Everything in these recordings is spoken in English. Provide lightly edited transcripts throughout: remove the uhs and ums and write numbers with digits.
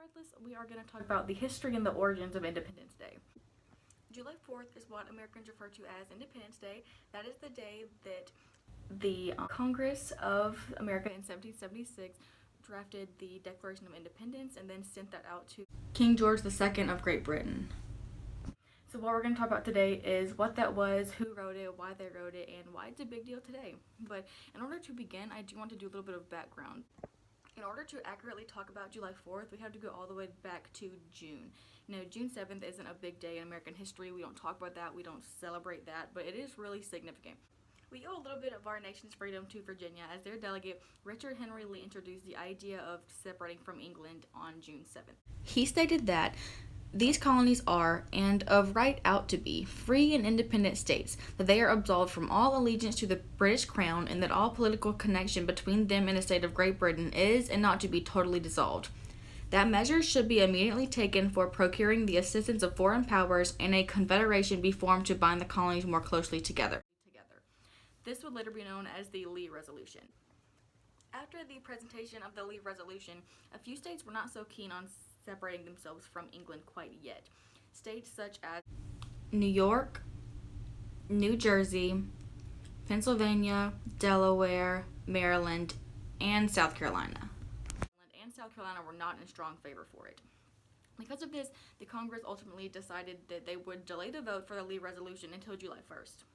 regardless, we are going to talk about the history and the origins of Independence Day. July 4th is what Americans refer to as Independence Day. That is the day that the Congress of America in 1776 drafted the Declaration of Independence and then sent that out to King George II of Great Britain. So what we're going to talk about today is what that was, who wrote it, why they wrote it, and why it's a big deal today. But in order to begin, I do want to do a little bit of background. In order to accurately talk about July 4th, we have to go all the way back to June. June 7th isn't a big day in American history. We don't talk about that. We don't celebrate that, but it is really significant. We owe a little bit of our nation's freedom to Virginia, as their delegate, Richard Henry Lee, introduced the idea of separating from England on June 7th. He stated that these colonies are, and of right ought to be, free and independent states, that they are absolved from all allegiance to the British Crown, and that all political connection between them and the state of Great Britain is and ought to be totally dissolved. That measures should be immediately taken for procuring the assistance of foreign powers, and a confederation be formed to bind the colonies more closely together. This would later be known as the Lee Resolution. After the presentation of the Lee Resolution, a few states were not so keen on separating themselves from England quite yet. States such as New York, New Jersey, Pennsylvania, Delaware, Maryland, and South Carolina. South Carolina were not in strong favor for it. Because of this, the Congress ultimately decided that they would delay the vote for the Lee Resolution until July 1st.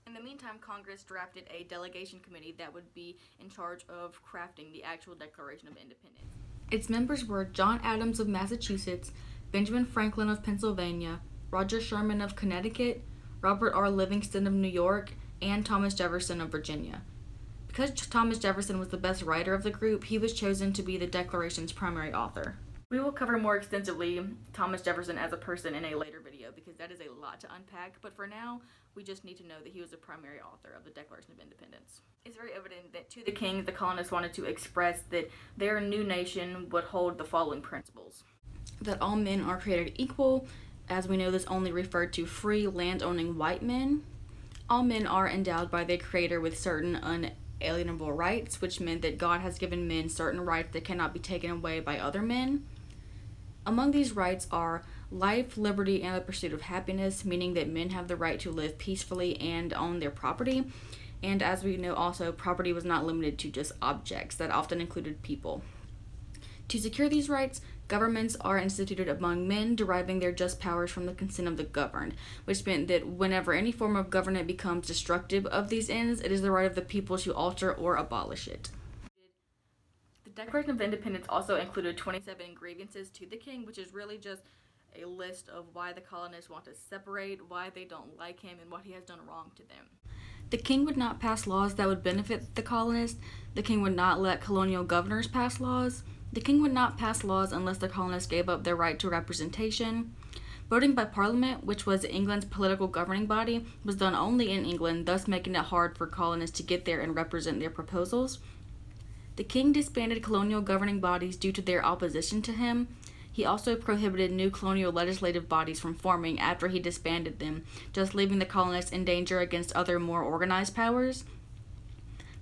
In the meantime, Congress drafted a delegation committee that would be in charge of crafting the actual Declaration of Independence. Its members were John Adams of Massachusetts, Benjamin Franklin of Pennsylvania, Roger Sherman of Connecticut, Robert R. Livingston of New York, and Thomas Jefferson of Virginia. Because Thomas Jefferson was the best writer of the group, he was chosen to be the Declaration's primary author. We will cover more extensively Thomas Jefferson as a person in a later video because that is a lot to unpack, but for now, we just need to know that he was the primary author of the Declaration of Independence. It's very evident that to the king, the colonists wanted to express that their new nation would hold the following principles. That all men are created equal. As we know, this only referred to free land-owning white men. All men are endowed by their creator with certain unalienable rights, which meant that God has given men certain rights that cannot be taken away by other men. Among these rights are life, liberty, and the pursuit of happiness, meaning that men have the right to live peacefully and own their property. And as we know also, property was not limited to just objects, that often included people. To secure these rights, governments are instituted among men, deriving their just powers from the consent of the governed, which meant that whenever any form of government becomes destructive of these ends, it is the right of the people to alter or abolish it. The Declaration of Independence also included 27 grievances to the king, which is really just a list of why the colonists want to separate, why they don't like him, and what he has done wrong to them. The king would not pass laws that would benefit the colonists. The king would not let colonial governors pass laws. The king would not pass laws unless the colonists gave up their right to representation. Voting by Parliament, which was England's political governing body, was done only in England, thus making it hard for colonists to get there and represent their proposals. The king disbanded colonial governing bodies due to their opposition to him. He also prohibited new colonial legislative bodies from forming after he disbanded them, just leaving the colonists in danger against other more organized powers.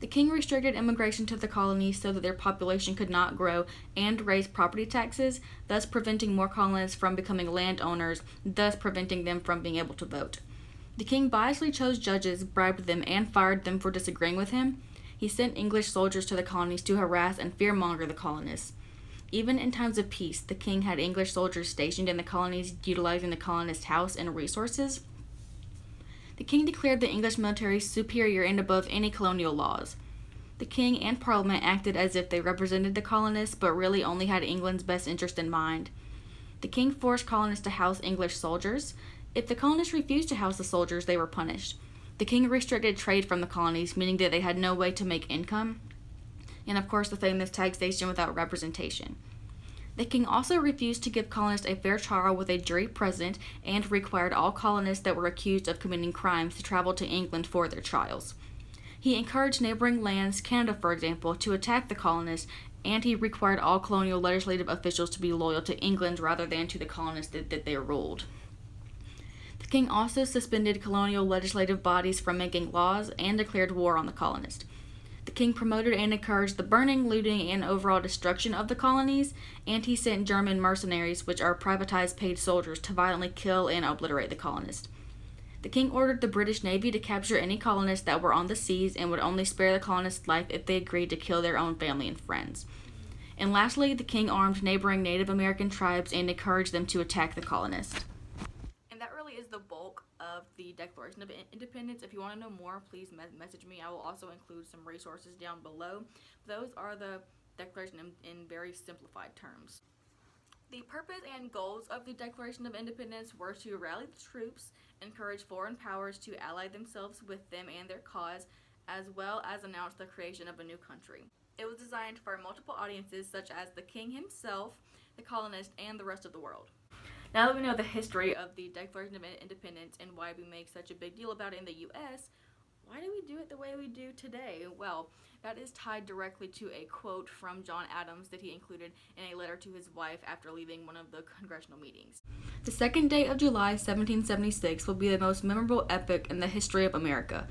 The king restricted immigration to the colonies so that their population could not grow and raised property taxes, thus preventing more colonists from becoming landowners, thus preventing them from being able to vote. The king biasly chose judges, bribed them, and fired them for disagreeing with him. He sent English soldiers to the colonies to harass and fearmonger the colonists. Even in times of peace, the king had English soldiers stationed in the colonies utilizing the colonists' house and resources. The king declared the English military superior and above any colonial laws. The king and Parliament acted as if they represented the colonists, but really only had England's best interest in mind. The king forced colonists to house English soldiers. If the colonists refused to house the soldiers, they were punished. The king restricted trade from the colonies, meaning that they had no way to make income. And of course, the famous taxation without representation. The king also refused to give colonists a fair trial with a jury present and required all colonists that were accused of committing crimes to travel to England for their trials. He encouraged neighboring lands, Canada for example, to attack the colonists, and he required all colonial legislative officials to be loyal to England rather than to the colonists that they ruled. The king also suspended colonial legislative bodies from making laws and declared war on the colonists. The king promoted and encouraged the burning, looting, and overall destruction of the colonies, and he sent German mercenaries, which are privatized paid soldiers, to violently kill and obliterate the colonists. The king ordered the British Navy to capture any colonists that were on the seas and would only spare the colonists' life if they agreed to kill their own family and friends. And lastly, the king armed neighboring Native American tribes and encouraged them to attack the colonists. And that really is the bulk of the Declaration of Independence. If you want to know more, please message me. I will also include some resources down below. Those are the Declaration in very simplified terms. The purpose and goals of the Declaration of Independence were to rally the troops, encourage foreign powers to ally themselves with them and their cause, as well as announce the creation of a new country. It was designed for multiple audiences such as the king himself, the colonists, and the rest of the world. Now that we know the history of the Declaration of Independence and why we make such a big deal about it in the U.S., why do we do it the way we do today? Well, that is tied directly to a quote from John Adams that he included in a letter to his wife after leaving one of the congressional meetings. The second day of July 1776 will be the most memorable epoch in the history of America.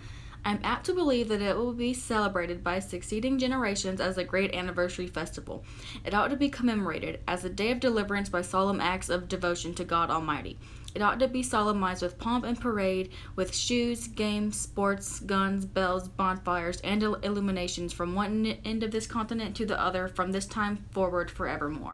I am apt to believe that it will be celebrated by succeeding generations as a great anniversary festival. It ought to be commemorated as a day of deliverance by solemn acts of devotion to God Almighty. It ought to be solemnized with pomp and parade, with shoes, games, sports, guns, bells, bonfires, and illuminations from one end of this continent to the other from this time forward forevermore.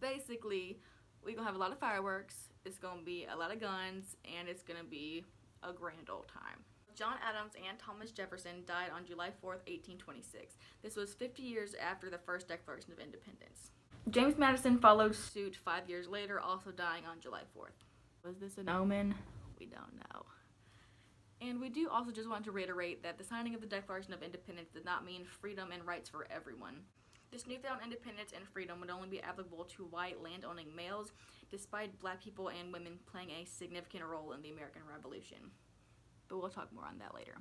Basically, we're going to have a lot of fireworks, it's going to be a lot of guns, and it's going to be a grand old time. John Adams and Thomas Jefferson died on July 4th, 1826. This was 50 years after the first Declaration of Independence. James Madison followed suit 5 years later, also dying on July 4th. Was this an omen? We don't know. And we do also just want to reiterate that the signing of the Declaration of Independence did not mean freedom and rights for everyone. This newfound independence and freedom would only be applicable to white land-owning males, despite black people and women playing a significant role in the American Revolution. But we'll talk more on that later.